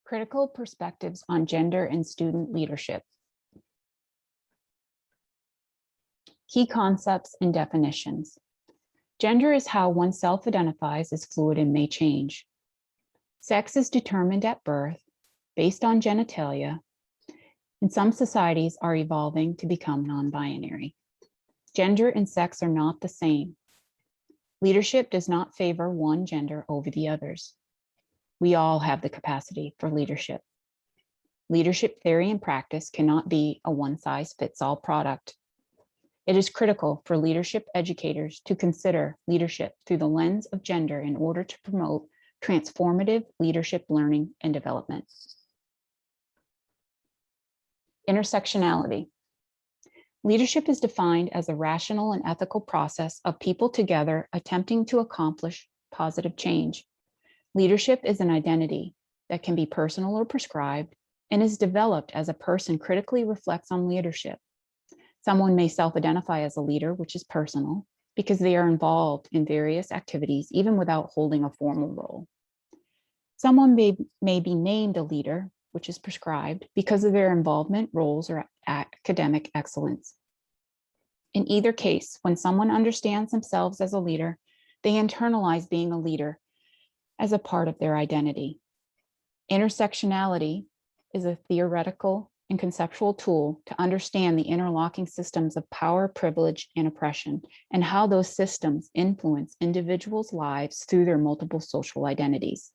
Critical perspectives on gender and student leadership. Key concepts and definitions. Gender is how one self-identifies as fluid and may change. Sex is determined at birth based on genitalia, and some societies are evolving to become non-binary. Gender and sex are not the same. Leadership does not favor one gender over the others. We all have the capacity for leadership. Leadership theory and practice cannot be a one-size-fits-all product. It is critical for leadership educators to consider leadership through the lens of gender in order to promote transformative leadership learning and development. Intersectionality. Leadership is defined as a rational and ethical process of people together attempting to accomplish positive change. Leadership is an identity that can be personal or prescribed and is developed as a person critically reflects on leadership. Someone may self-identify as a leader, which is personal, because they are involved in various activities, even without holding a formal role. Someone may be named a leader, which is prescribed, because of their involvement, roles, or academic excellence. In either case, when someone understands themselves as a leader, they internalize being a leader as a part of their identity. Intersectionality is a theoretical and conceptual tool to understand the interlocking systems of power, privilege, and oppression, and how those systems influence individuals' lives through their multiple social identities.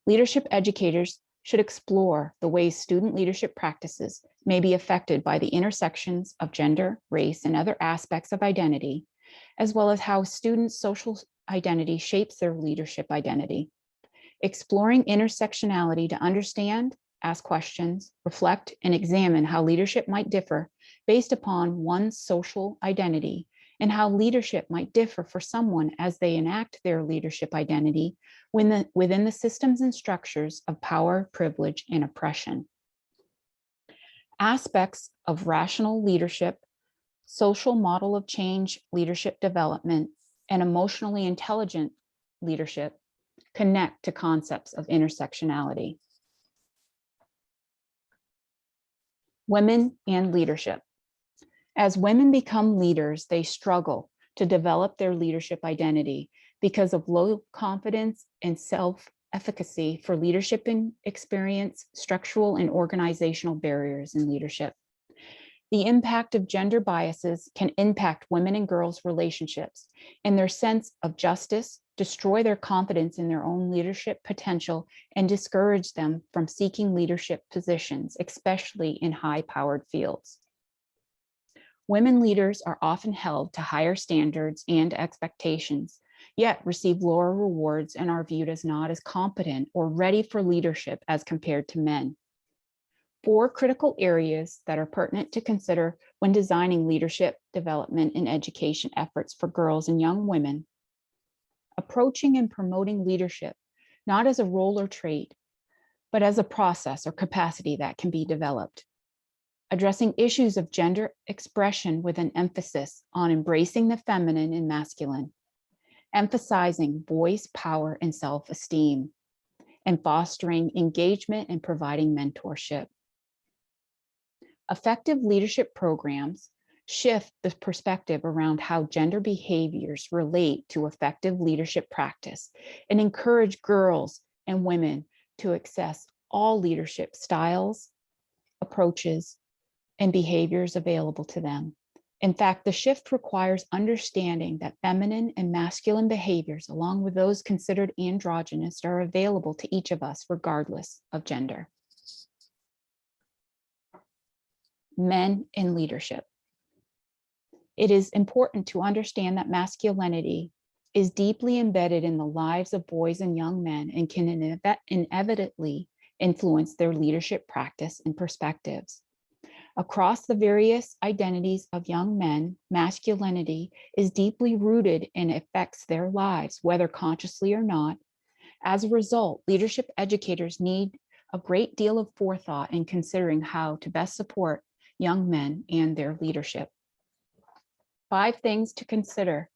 Leadership educators should explore the ways student leadership practices may be affected by the intersections of gender, race, and other aspects of identity, as well as how students' social identity shapes their leadership identity. Exploring intersectionality to understand, ask questions, reflect, and examine how leadership might differ based upon one's social identity and how leadership might differ for someone as they enact their leadership identity within the systems and structures of power, privilege, and oppression. Aspects of rational leadership, social model of change leadership development, and emotionally intelligent leadership connect to concepts of intersectionality. Women and leadership. As women become leaders, they struggle to develop their leadership identity because of low confidence and self-efficacy for leadership and experience, structural and organizational barriers in leadership. The impact of gender biases can impact women and girls' relationships and their sense of justice, destroy their confidence in their own leadership potential, and discourage them from seeking leadership positions, especially in high-powered fields. Women leaders are often held to higher standards and expectations, yet receive lower rewards and are viewed as not as competent or ready for leadership as compared to men. 4 critical areas that are pertinent to consider when designing leadership development and education efforts for girls and young women. Approaching and promoting leadership, not as a role or trait, but as a process or capacity that can be developed. Addressing issues of gender expression with an emphasis on embracing the feminine and masculine. Emphasizing voice, power, and self-esteem, and fostering engagement and providing mentorship. Effective leadership programs shift the perspective around how gender behaviors relate to effective leadership practice and encourage girls and women to access all leadership styles, approaches, and behaviors available to them. In fact, the shift requires understanding that feminine and masculine behaviors, along with those considered androgynous, are available to each of us regardless of gender. Men in leadership. It is important to understand that masculinity is deeply embedded in the lives of boys and young men and can inevitably influence their leadership practice and perspectives. Across the various identities of young men, masculinity is deeply rooted and affects their lives, whether consciously or not. As a result, leadership educators need a great deal of forethought in considering how to best support young men and their leadership. 5 things to consider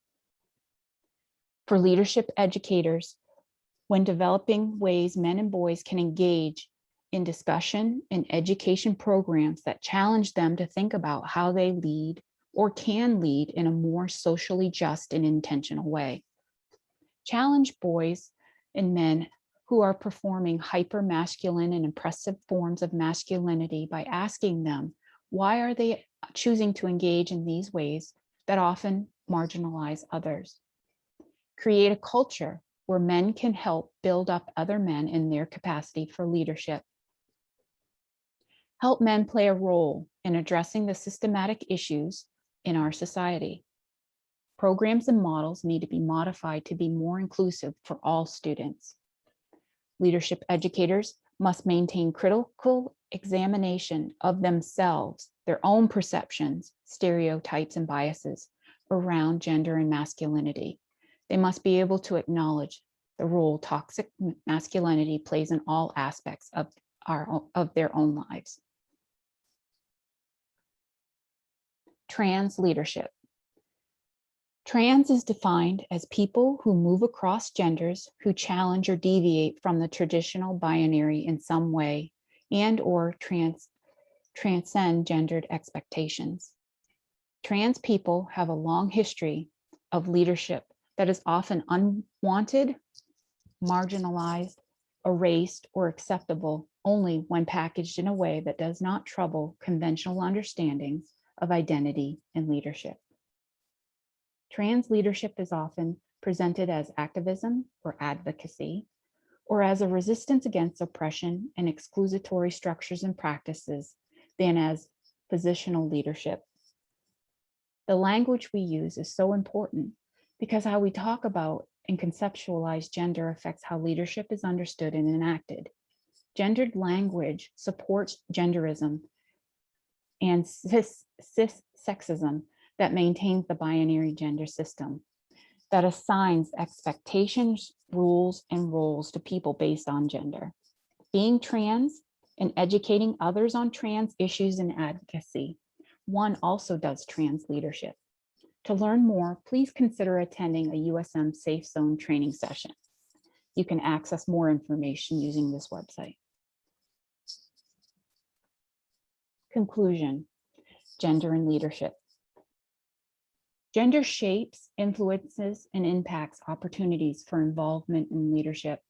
for leadership educators when developing ways men and boys can engage in discussion and education programs that challenge them to think about how they lead or can lead in a more socially just and intentional way. Challenge boys and men who are performing hyper-masculine and impressive forms of masculinity by asking them, why are they choosing to engage in these ways that often marginalize others? Create a culture where men can help build up other men in their capacity for leadership. Help men play a role in addressing the systematic issues in our society. Programs and models need to be modified to be more inclusive for all students. Leadership educators must maintain critical examination of themselves, their own perceptions, stereotypes, and biases around gender and masculinity. They must be able to acknowledge the role toxic masculinity plays in all aspects of their own lives. Trans leadership. Trans is defined as people who move across genders, who challenge or deviate from the traditional binary in some way and or transcend gendered expectations. Trans people have a long history of leadership that is often unwanted, marginalized, erased, or acceptable only when packaged in a way that does not trouble conventional understandings of identity and leadership. Trans leadership is often presented as activism or advocacy, or as a resistance against oppression and exclusatory structures and practices than as positional leadership. The language we use is so important because how we talk about and conceptualize gender affects how leadership is understood and enacted. Gendered language supports genderism and cis-sexism that maintains the binary gender system, that assigns expectations, rules, and roles to people based on gender. Being trans and educating others on trans issues and advocacy, one also does trans leadership. To learn more, please consider attending a USM Safe Zone training session. You can access more information using this website. Conclusion, gender and leadership. Gender shapes, influences, and impacts opportunities for involvement in leadership.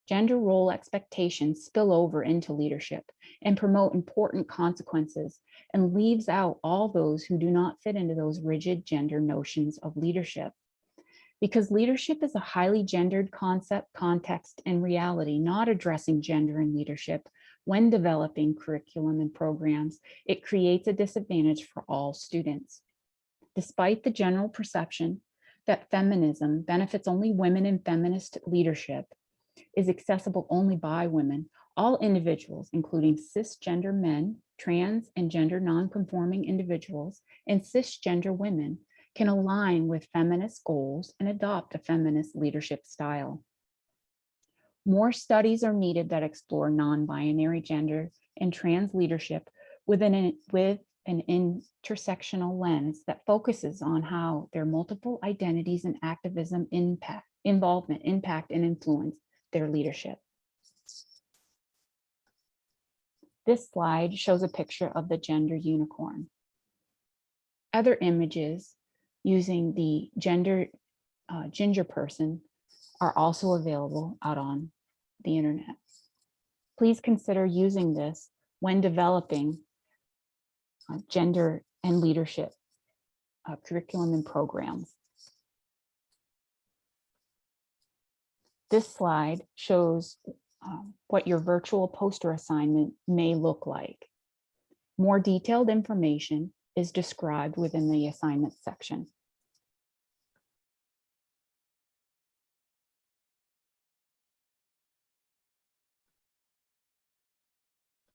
Gender role expectations spill over into leadership and promote important consequences and leaves out all those who do not fit into those rigid gender notions of leadership. Because leadership is a highly gendered concept, context, and reality, not addressing gender in leadership when developing curriculum and programs, it creates a disadvantage for all students. Despite the general perception that feminism benefits only women in feminist leadership, is accessible only by women, all individuals, including cisgender men, trans and gender nonconforming individuals, and cisgender women, can align with feminist goals and adopt a feminist leadership style. More studies are needed that explore non-binary gender and trans leadership with an intersectional lens that focuses on how their multiple identities and activism involvement impact and influence their leadership. This slide shows a picture of the gender unicorn. Other images using the gender ginger person are also available out on the internet. Please consider using this when developing gender and leadership curriculum and programs. This slide shows what your virtual poster assignment may look like. More detailed information is described within the assignment section.